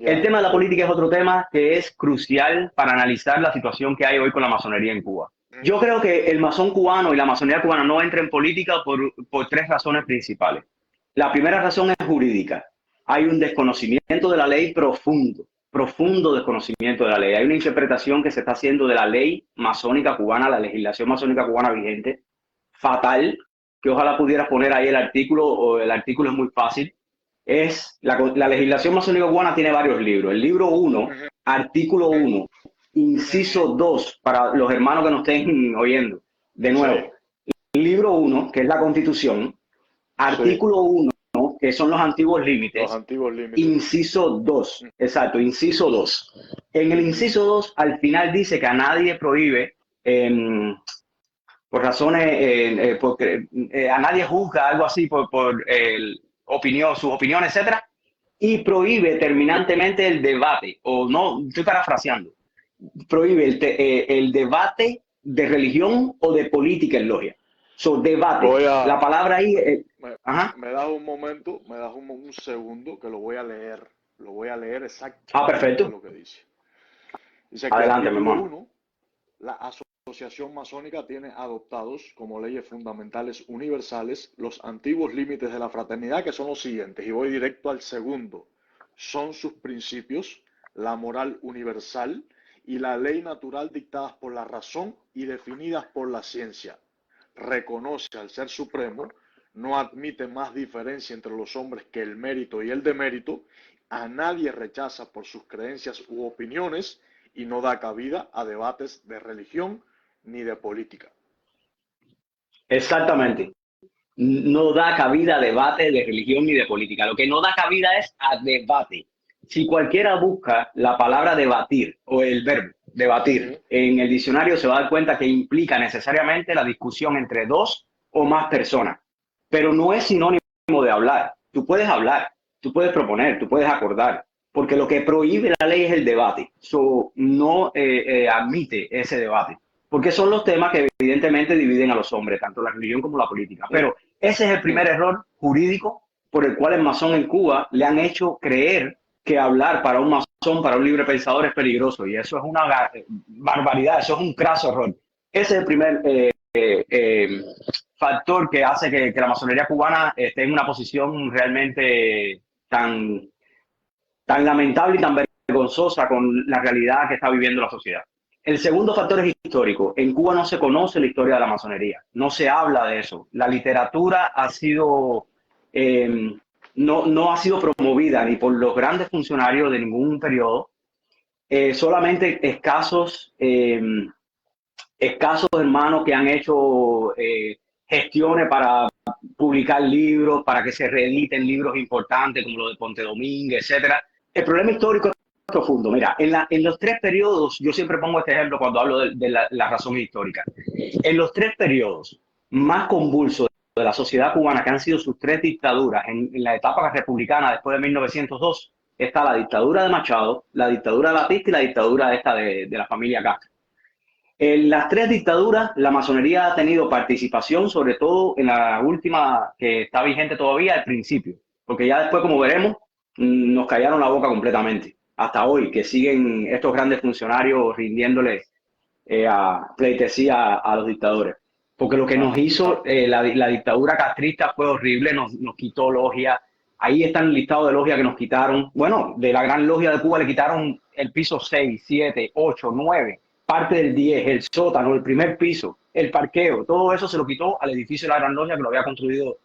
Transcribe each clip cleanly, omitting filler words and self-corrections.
El Ya, tema de la entiendo. política es otro tema que es crucial para analizar la situación que hay hoy con la masonería en Cuba. Mm, Yo creo que el masón cubano y la masonería cubana no entran en política por tres razones principales. La primera razón es jurídica. Hay un desconocimiento de la ley profundo, profundo desconocimiento de la ley. Hay una interpretación que se está haciendo de la ley masónica cubana, la legislación masónica cubana vigente, fatal, que ojalá pudieras poner ahí el artículo, o el artículo es muy fácil. Es la legislación masónica cubana tiene varios libros. El libro uno, ujú, artículo ujú, uno, ujú. inciso 2 para los hermanos que nos estén oyendo. De Sí, nuevo, libro uno, que es la Constitución, sí, artículo uno, que son los antiguos los límites, antiguos límites. inciso 2, exacto, inciso 2. En el Ujú. inciso 2, al final dice que a nadie prohíbe, eh, por razones, porque a nadie juzga algo así por opinión, sus opiniones, etcétera, y prohíbe terminantemente el debate, o no, estoy parafraseando, prohíbe el debate de religión o de política en logia. So, debate. Voy La a, palabra ahí, me, ajá. me das un momento, me das un segundo que lo voy a leer. Lo voy a leer Ah, exactamente perfecto. lo que dice. Dice aquí, Adelante, mi artículo hermano. uno: la Asociación Masónica tiene adoptados como leyes fundamentales universales los antiguos límites de la fraternidad, que son los siguientes, y voy directo al segundo. Son sus principios, la moral universal y la ley natural dictadas por la razón y definidas por la ciencia. Reconoce al Ser Supremo, no admite más diferencia entre los hombres que el mérito y el demérito, a nadie rechaza por sus creencias u opiniones y no da cabida a debates de religión ni de política. Exactamente. No da cabida a debate de religión ni de política. Lo que no da cabida es a debate. Si cualquiera busca la palabra debatir o el verbo Uh debatir -huh. en el diccionario, se va a dar cuenta que implica necesariamente la discusión entre dos o más personas. Pero no es sinónimo de hablar. Tú puedes hablar, tú puedes proponer, tú puedes acordar, porque lo que prohíbe la ley es el debate. So, no admite ese debate, porque son los temas que evidentemente dividen a los hombres, tanto la religión como la política. Pero ese es el primer error jurídico por el cual el masón en Cuba le han hecho creer que hablar para un masón, para un libre pensador es peligroso. Y eso es una barbaridad, eso es un craso error. Ese es el primer factor que hace que la masonería cubana esté en una posición realmente tan lamentable y tan vergonzosa con la realidad que está viviendo la sociedad. El segundo factor es histórico. En Cuba no se conoce la historia de la masonería, no se habla de eso. La literatura ha sido, eh, no ha sido promovida ni por los grandes funcionarios de ningún periodo. Solamente escasos hermanos que han hecho gestiones para publicar libros, para que se reediten libros importantes como los de Ponte Domínguez, etcétera. El problema histórico es profundo. Mira, en los tres periodos, yo siempre pongo este ejemplo cuando hablo de la razón histórica. En los tres periodos más convulsos de la sociedad cubana, que han sido sus tres dictaduras, en la etapa republicana después de 1902, está la dictadura de Machado, la dictadura de Batista y la dictadura esta de la familia Castro. En las tres dictaduras, la masonería ha tenido participación, sobre todo en la última que está vigente todavía al principio, porque ya después, como veremos, nos callaron la boca completamente. Hasta hoy, que siguen estos grandes funcionarios rindiéndoles pleitesía a los dictadores. Porque lo que nos Ajá. hizo la dictadura castrista fue horrible, nos quitó logia. Ahí está el listado de logias que nos quitaron. Bueno, de la gran logia de Cuba le quitaron el piso 6, 7, 8, 9, parte del 10, el sótano, el primer piso, el parqueo. Todo eso se lo quitó al edificio de la gran logia que lo había construido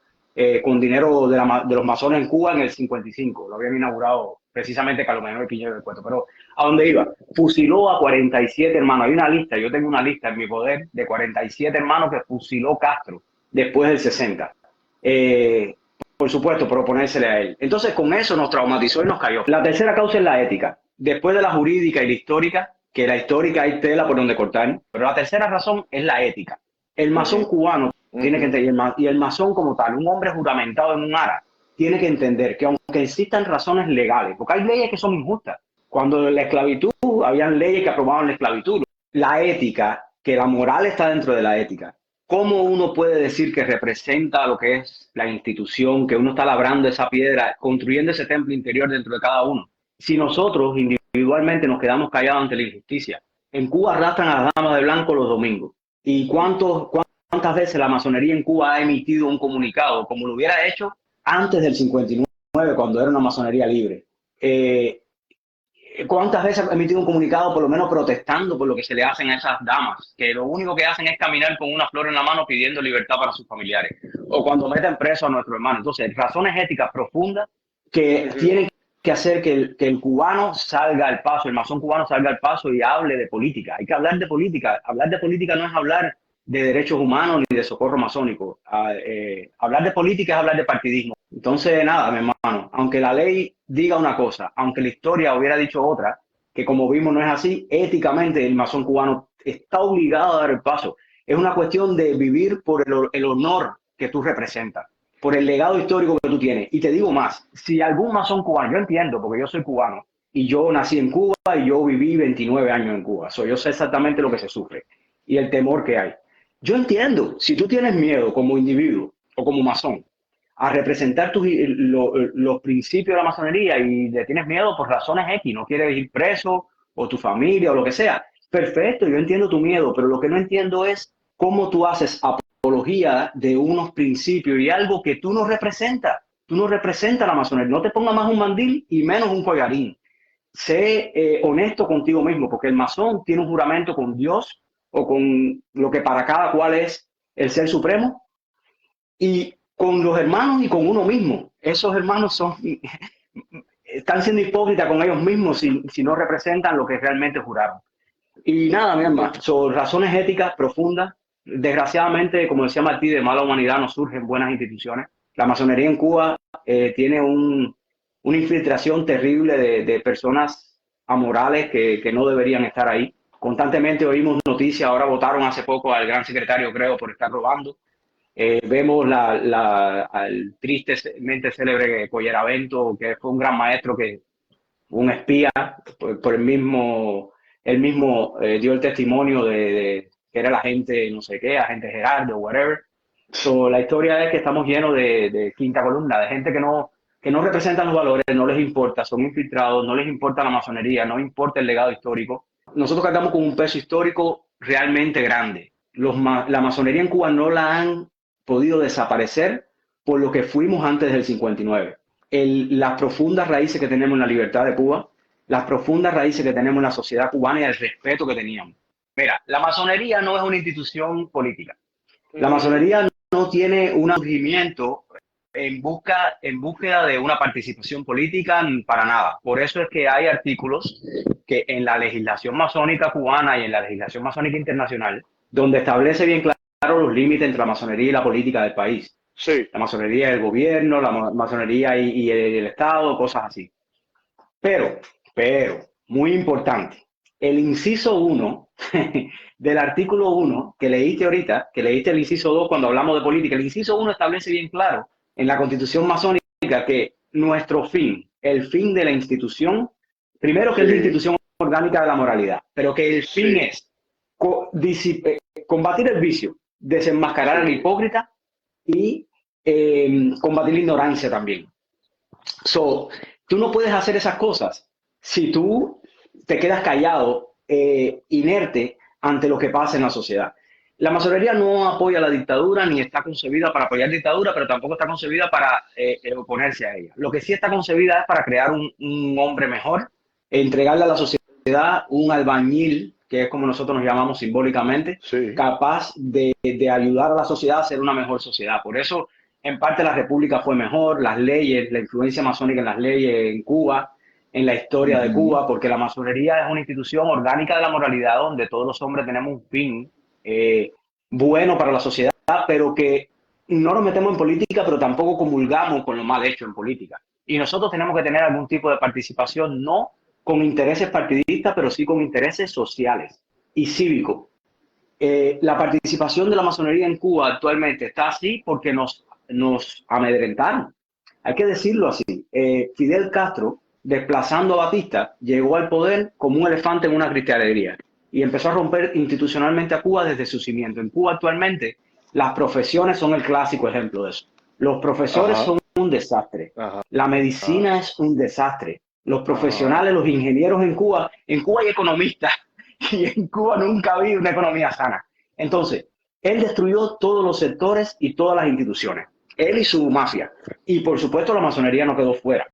con dinero de los masones en Cuba en el 55. Lo habían inaugurado precisamente Carlos Manuel Piñero del Cueto. Pero ¿a dónde iba? Fusiló a 47 hermanos. Hay una lista, yo tengo una lista en mi poder de 47 hermanos que fusiló Castro después del 60. Eh, por supuesto, proponérsele a él. Entonces, con eso nos traumatizó y nos cayó. La tercera causa es la ética. Después de la jurídica y la histórica, que la histórica hay tela por donde cortar, pero la tercera razón es la ética. El Uh masón -huh. cubano Uh tiene que -huh. entender, y el masón como tal, un hombre juramentado en un ara, tiene que entender que aunque existan razones legales, porque hay leyes que son injustas, cuando la esclavitud, habían leyes que aprobaban la esclavitud. La ética, que la moral está dentro de la ética. ¿Cómo uno puede decir que representa lo que es la institución, que uno está labrando esa piedra, construyendo ese templo interior dentro de cada uno? si nosotros individualmente nos quedamos callados ante la injusticia. En Cuba arrastran a las damas de blanco los domingos. ¿Y cuántas veces la masonería en Cuba ha emitido un comunicado, como lo hubiera hecho antes del 59, cuando era una masonería libre? ¿Cuántas veces ha emitido un comunicado, por lo menos protestando por lo que se le hacen a esas damas? Que lo único que hacen es caminar con una flor en la mano pidiendo libertad para sus familiares. O cuando meten preso a nuestro hermano. Entonces, razones éticas profundas que tienen que hacer que el cubano salga al paso, el masón cubano salga al paso y hable de política. Hay que hablar de política. Hablar de política no es hablar de derechos humanos ni de socorro masónico. Hablar de política es hablar de partidismo. Entonces, nada, mi hermano, aunque la ley diga una cosa, aunque la historia hubiera dicho otra, que como vimos no es así, éticamente el masón cubano está obligado a dar el paso. Es una cuestión de vivir por el honor que tú representas, por el legado histórico que tú tienes. Y te digo más, si algún masón cubano, yo entiendo, porque yo soy cubano, y yo nací en Cuba y yo viví 29 años en Cuba, yo sé exactamente lo que se sufre y el temor que hay. Yo entiendo, si tú tienes miedo como individuo o como masón, a representar los principios de la masonería y le tienes miedo por razones X, no quieres ir preso o tu familia o lo que sea, perfecto, yo entiendo tu miedo, pero lo que no entiendo es cómo tú haces apología de unos principios y algo que tú no representas. Tú no representas la masonería. No te pongas más un mandil y menos un collarín. Sé honesto contigo mismo, porque el masón tiene un juramento con Dios o con lo que para cada cual es el ser supremo, y con los hermanos y con uno mismo. Esos hermanos están siendo hipócritas con ellos mismos si no representan lo que realmente juraron. Y nada, mi hermano, son razones éticas profundas. Desgraciadamente, como decía Martí, de mala humanidad no surgen buenas instituciones. La masonería en Cuba tiene una infiltración terrible de personas amorales que no deberían estar ahí. Constantemente oímos noticias, ahora votaron hace poco al gran secretario, creo, por estar robando. Vemos al tristemente célebre Colleravento, que fue un gran maestro, un espía, por él mismo dio el testimonio de que era el agente no sé qué, agente Gerardo, whatever. La historia es que estamos llenos de quinta columna, de gente que no representan los valores, no les importa, son infiltrados, no les importa la masonería, no importa el legado histórico. Nosotros cargamos con un peso histórico realmente grande. La masonería en Cuba no la han podido desaparecer por lo que fuimos antes del 59. Las profundas raíces que tenemos en la libertad de Cuba, las profundas raíces que tenemos en la sociedad cubana y el respeto que teníamos. Mira, la masonería no es una institución política. La masonería no tiene un surgimiento en búsqueda de una participación política para nada. Por eso es que hay artículos que en la legislación masónica cubana y en la legislación masónica internacional, donde establece bien claro los límites entre la masonería y la política del país. Sí. La masonería y el gobierno, la masonería y el Estado, cosas así. Pero, muy importante, el inciso 1 del artículo 1 que leíste ahorita, que leíste el inciso 2 cuando hablamos de política, el inciso 1 establece bien claro en la Constitución masónica que nuestro fin, el fin de la institución, primero que es la institución orgánica de la moralidad, pero que el fin es combatir el vicio, desenmascarar al hipócrita y combatir la ignorancia también. Tú no puedes hacer esas cosas si tú te quedas callado, inerte ante lo que pasa en la sociedad. La masonería no apoya la dictadura ni está concebida para apoyar dictadura, pero tampoco está concebida para oponerse a ella. Lo que sí está concebida es para crear un hombre mejor, entregarle a la sociedad un albañil, que es como nosotros nos llamamos simbólicamente, capaz de ayudar a la sociedad a ser una mejor sociedad. Por eso, en parte, la república fue mejor, las leyes, la influencia masónica en las leyes en Cuba, en la historia de Cuba, porque la masonería es una institución orgánica de la moralidad donde todos los hombres tenemos un fin bueno para la sociedad, pero que no nos metemos en política, pero tampoco comulgamos con lo mal hecho en política. Y nosotros tenemos que tener algún tipo de participación, no con intereses partidistas, pero sí con intereses sociales y cívicos. La participación de la masonería en Cuba actualmente está así porque nos amedrentaron. Hay que decirlo así. Fidel Castro, desplazando a Batista, llegó al poder como un elefante en una cristalería y empezó a romper institucionalmente a Cuba desde su cimiento. En Cuba actualmente las profesiones son el clásico ejemplo de eso. Los profesores son un desastre. La medicina es un desastre. Los Ajá. profesionales, los ingenieros en Cuba hay economistas y en Cuba nunca ha habido una economía sana. Entonces, él destruyó todos los sectores y todas las instituciones, él y su mafia. Y por supuesto la masonería no quedó fuera.